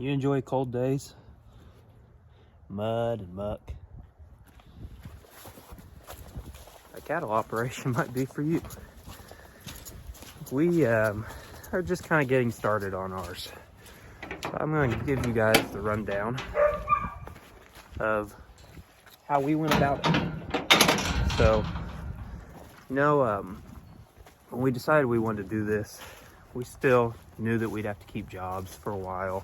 You enjoy cold days, mud and muck. A cattle operation might be for you. We are just kind of getting started on ours. So I'm going to give you guys the rundown of how we went about it. So, when we decided we wanted to do this, we still knew that we'd have to keep jobs for a while.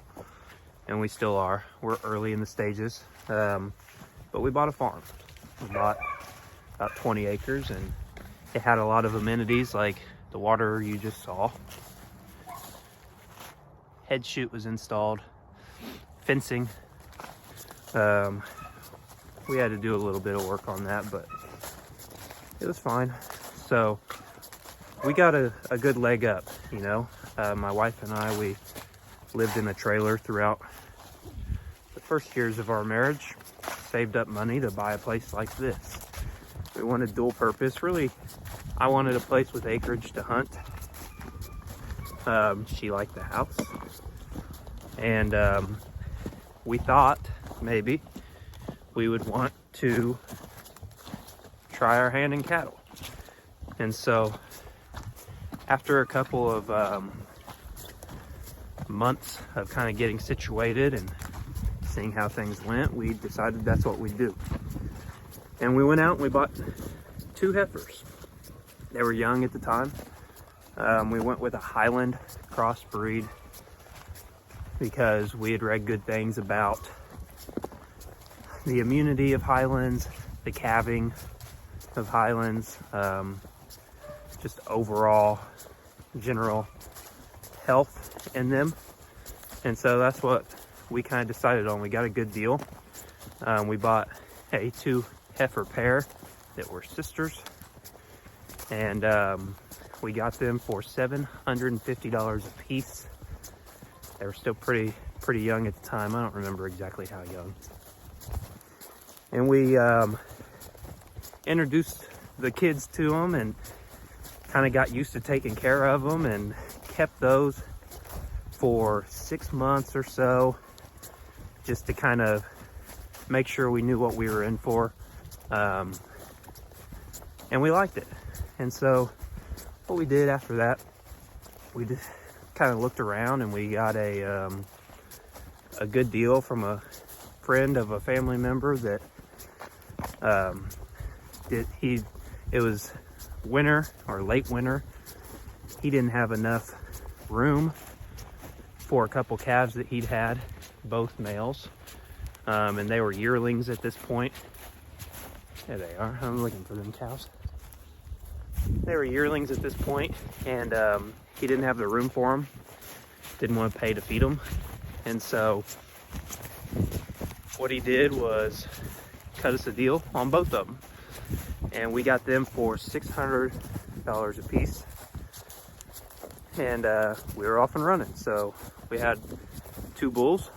And we still are. We're early in the stages. But we bought a farm. We bought about 20 acres, and it had a lot of amenities like the water you just saw. Head chute was installed. Fencing. We had to do a little bit of work on that, but it was fine. So we got a good leg up, you know. My wife and I, we lived in a trailer throughout the first years of our marriage, saved up money to buy a place like this. We wanted dual purpose. Really, I wanted a place with acreage to hunt. She liked the house. And we thought maybe we would want to try our hand in cattle. And so after a couple of months of kind of getting situated and seeing how things went, we decided that's what we'd do. And we went out and we bought 2 heifers. They were young at the time. We went with a Highland crossbreed because we had read good things about the immunity of Highlands, the calving of Highlands, just overall general health in them. And so that's what we kind of decided on. We got a good deal. We bought a 2 heifer pair that were sisters, and we got them for $750 a piece. They were still pretty young at the time. I don't remember exactly how young. And we introduced the kids to them and kind of got used to taking care of them, and kept those for 6 months or so, just to kind of make sure we knew what we were in for. And we liked it. And so what we did after that, we just kind of looked around, and we got a good deal from a friend of a family member that it was winter or late winter. He didn't have enough room for a couple calves that he'd had, both males, and they were yearlings at this point. There they are. I'm looking for them cows. They were yearlings at this point, and he didn't have the room for them. Didn't want to pay to feed them. And so what he did was cut us a deal on both of them. And we got them for $600 a piece. And we were off and running. So we had 2 bulls.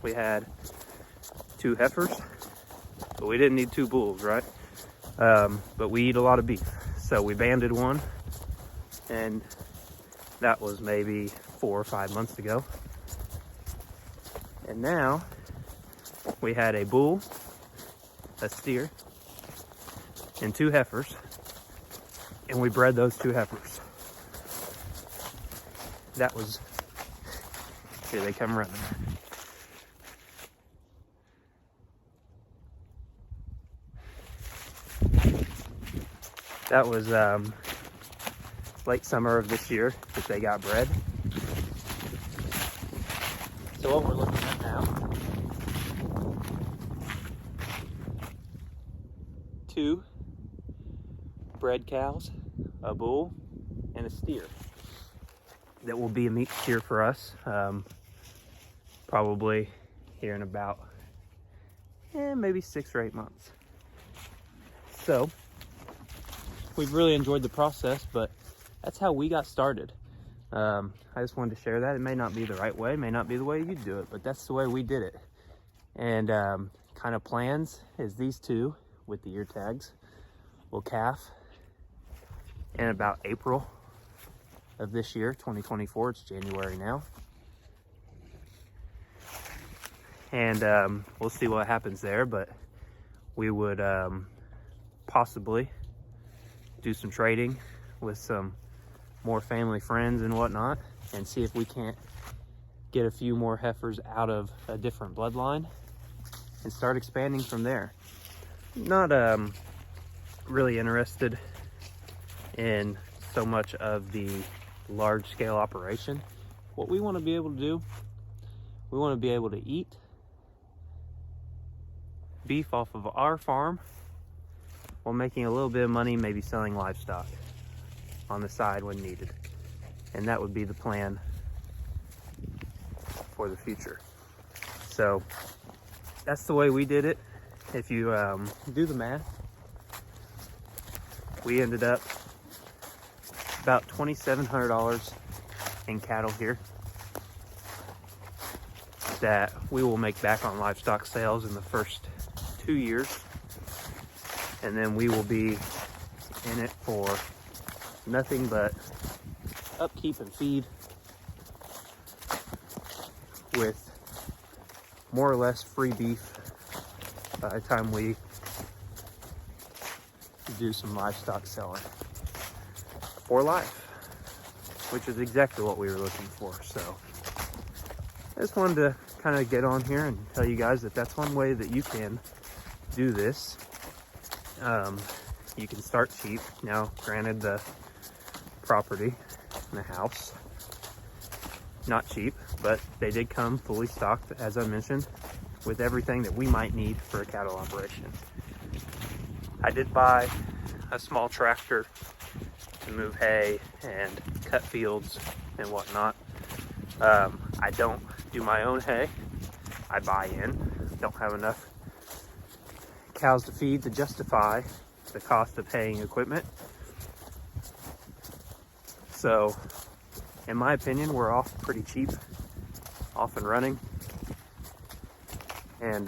We had 2 heifers. But we didn't need 2 bulls, right? But we eat a lot of beef. So we banded one. And that was maybe 4 or 5 months ago. And now we had a bull, a steer, and 2 heifers. And we bred those 2 heifers. That was, here they come running. That was late summer of this year that they got bred. So what we're looking at now, 2 bred cows, a bull, and a steer that will be a meat steer for us, probably here in about maybe 6 or 8 months. So we've really enjoyed the process, but that's how we got started. I just wanted to share that. It may not be the right way, it may not be the way you do it, but that's the way we did it. And kind of plans is these 2 with the ear tags will calf in about April of this year, 2024. It's January now. and we'll see what happens there. But we would possibly do some trading with some more family friends and whatnot, and see if we can't get a few more heifers out of a different bloodline and start expanding from there. Not really interested in so much of the large scale operation. What we want to be able to do, we want to be able to eat beef off of our farm while making a little bit of money, maybe selling livestock on the side when needed. And that would be the plan for the future. So that's the way we did it. If you do the math, we ended up about $2,700 in cattle here that we will make back on livestock sales in the first 2 years, and then we will be in it for nothing but upkeep and feed, with more or less free beef by the time we do some livestock selling for life, which is exactly what we were looking for. So I just wanted to kind of get on here and tell you guys that that's one way that you can do this. You can start cheap. Now, granted, the property and the house, not cheap, but they did come fully stocked, as I mentioned, with everything that we might need for a cattle operation. I did buy a small tractor to move hay and cut fields and whatnot. I don't do my own hay. I buy in. Don't have enough cows to feed to justify the cost of haying equipment. So, in my opinion, we're off pretty cheap, off and running. And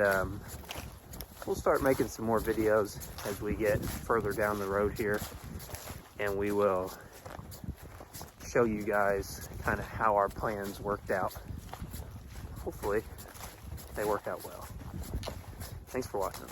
we'll start making some more videos as we get further down the road here, and we will show you guys kind of how our plans worked out. Hopefully they work out well. Thanks for watching.